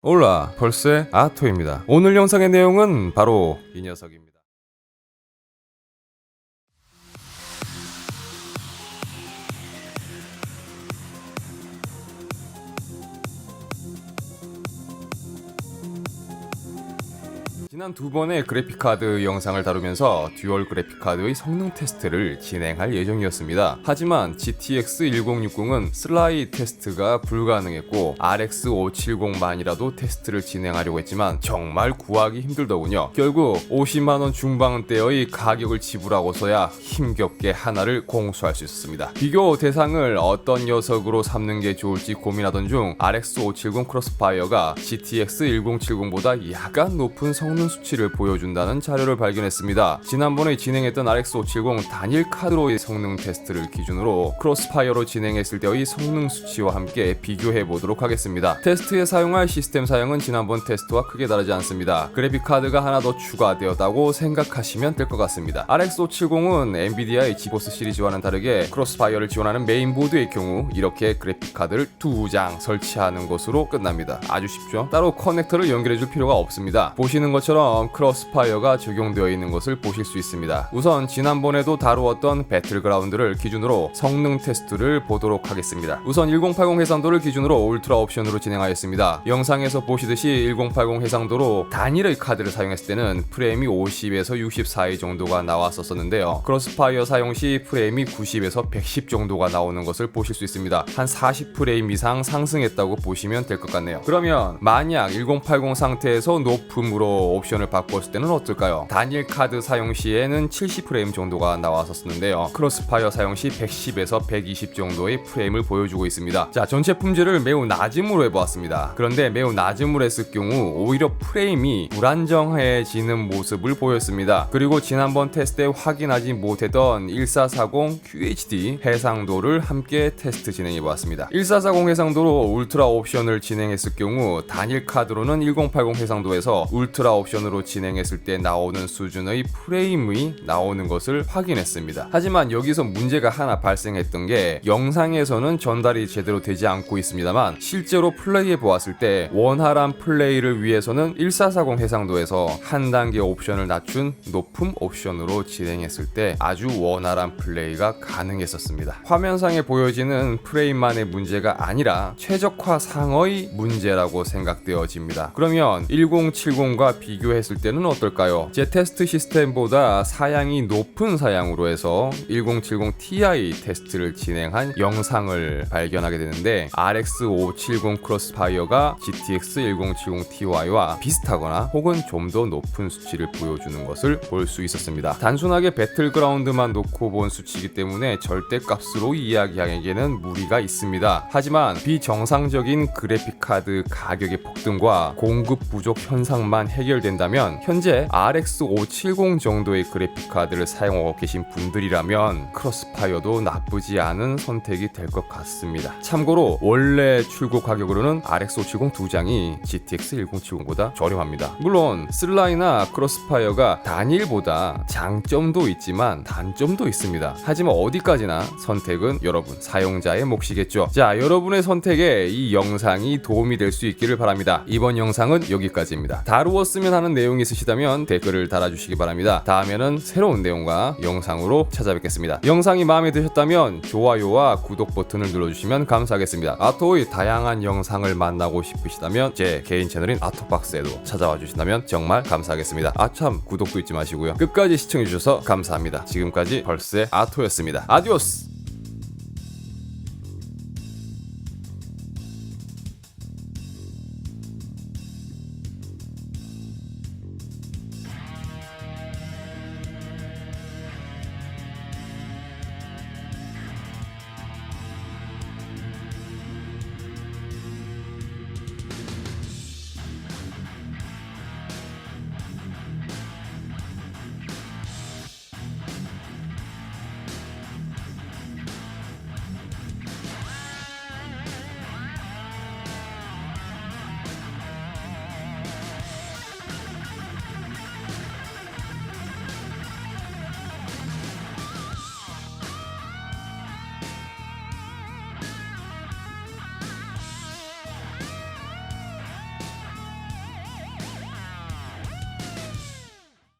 올라, 벌스의 아토입니다. 오늘 영상의 내용은 바로 이 녀석입니다. 지난 두 번의 그래픽카드 영상을 다루면서 듀얼 그래픽카드의 성능 테스트를 진행할 예정이었습니다. 하지만 GTX 1060은 슬라이드 테스트가 불가능했고 RX 570만이라도 테스트를 진행하려고 했지만 정말 구하기 힘들더군요. 결국 50만원 중반대의 가격을 지불하고서야 힘겹게 하나를 공수할 수 있었습니다. 비교 대상을 어떤 녀석으로 삼는 게 좋을지 고민하던 중 RX 570 크로스파이어가 GTX 1070보다 약간 높은 성능 수치를 보여준다는 자료를 발견했습니다. 지난번에 진행했던 RX 570 단일 카드로의 성능 테스트를 기준으로 크로스파이어로 진행했을 때의 성능 수치와 함께 비교해 보도록 하겠습니다. 테스트에 사용할 시스템 사양은 지난번 테스트와 크게 다르지 않습니다. 그래픽 카드가 하나 더 추가되었다고 생각하시면 될 것 같습니다. RX 570은 엔비디아의 지포스 시리즈와는 다르게 크로스파이어를 지원하는 메인보드의 경우 이렇게 그래픽 카드를 2장 설치하는 것으로 끝납니다. 아주 쉽죠? 따로 커넥터를 연결해 줄 필요가 없습니다. 보시는 것처럼 크로스파이어가 적용되어 있는 것을 보실 수 있습니다. 우선 지난번에도 다루었던 배틀그라운드를 기준으로 성능 테스트를 보도록 하겠습니다. 우선 1080 해상도를 기준으로 울트라 옵션으로 진행하였습니다. 영상에서 보시듯이 1080 해상도로 단일의 카드를 사용했을 때는 프레임이 50에서 60 사이 정도가 나왔었는데요. 크로스파이어 사용 시 프레임이 90에서 110 정도가 나오는 것을 보실 수 있습니다. 한 40프레임 이상 상승했다고 보시면 될 것 같네요. 그러면 만약 1080 상태에서 높음으로 옵션을 바꿨을 때는 어떨까요? 단일 카드 사용 시에는 70프레임 정도가 나왔었는데요. 크로스파이어 사용 시 110에서 120 정도의 프레임을 보여주고 있습니다. 자, 전체 품질을 매우 낮음으로 해보았습니다. 그런데 매우 낮음으로 했을 경우 오히려 프레임이 불안정해지는 모습을 보였습니다. 그리고 지난번 테스트 때 확인하지 못했던 1440 QHD 해상도를 함께 테스트 진행해보았습니다. 1440 해상도로 울트라 옵션을 진행했을 경우 단일 카드로는 1080 해상도에서 울트라 옵션으로 진행했을 때 나오는 수준의 프레임이 나오는 것을 확인했습니다. 하지만 여기서 문제가 하나 발생했던 게 영상에서는 전달이 제대로 되지 않고 있습니다만 실제로 플레이해 보았을 때 원활한 플레이를 위해서는 1440 해상도에서 한 단계 옵션을 낮춘 높음 옵션으로 진행했을 때 아주 원활한 플레이가 가능했었습니다. 화면상에 보여지는 프레임만의 문제가 아니라 최적화 상의 문제라고 생각되어집니다. 그러면 1070과 비교했을 때는 어떨까요? 제 테스트 시스템보다 사양이 높은 사양으로 해서 1070 Ti 테스트를 진행한 영상을 발견하게 되는데 RX 570 크로스파이어가 GTX 1070 Ti와 비슷하거나 혹은 좀 더 높은 수치를 보여주는 것을 볼 수 있었습니다. 단순하게 배틀그라운드만 놓고 본 수치이기 때문에 절대값으로 이야기하기에는 무리가 있습니다. 하지만 비정상적인 그래픽카드 가격의 폭등과 공급 부족 현상만 해결된다면 현재 RX 570 정도의 그래픽카드를 사용하고 계신 분들이라면 크로스파이어도 나쁘지 않은 선택이 될 것 같습니다. 참고로 원래 출고 가격으로는 RX 570 2장이 GTX 1070보다 저렴합니다. 물론 슬라이나 크로스파이어가 단일보다 장점도 있지만 단점도 있습니다. 하지만 어디까지나 선택은 여러분 사용자의 몫이겠죠. 자, 여러분의 선택에 이 영상이 도움이 될 수 있기를 바랍니다. 이번 영상은 여기까지입니다. 다루었으면 하는 내용이 있으시다면 댓글을 달아주시기 바랍니다. 다음에는 새로운 내용과 영상으로 찾아뵙겠습니다. 영상이 마음에 드셨다면 좋아요와 구독 버튼을 눌러주시면 감사하겠습니다. 아토의 다양한 영상을 만나고 싶으시다면 제 개인 채널인 아토박스에도 찾아와 주신다면 정말 감사하겠습니다. 아참 구독도 잊지 마시고요. 끝까지 시청해주셔서 감사합니다. 지금까지 벌스의 아토였습니다. 아디오스!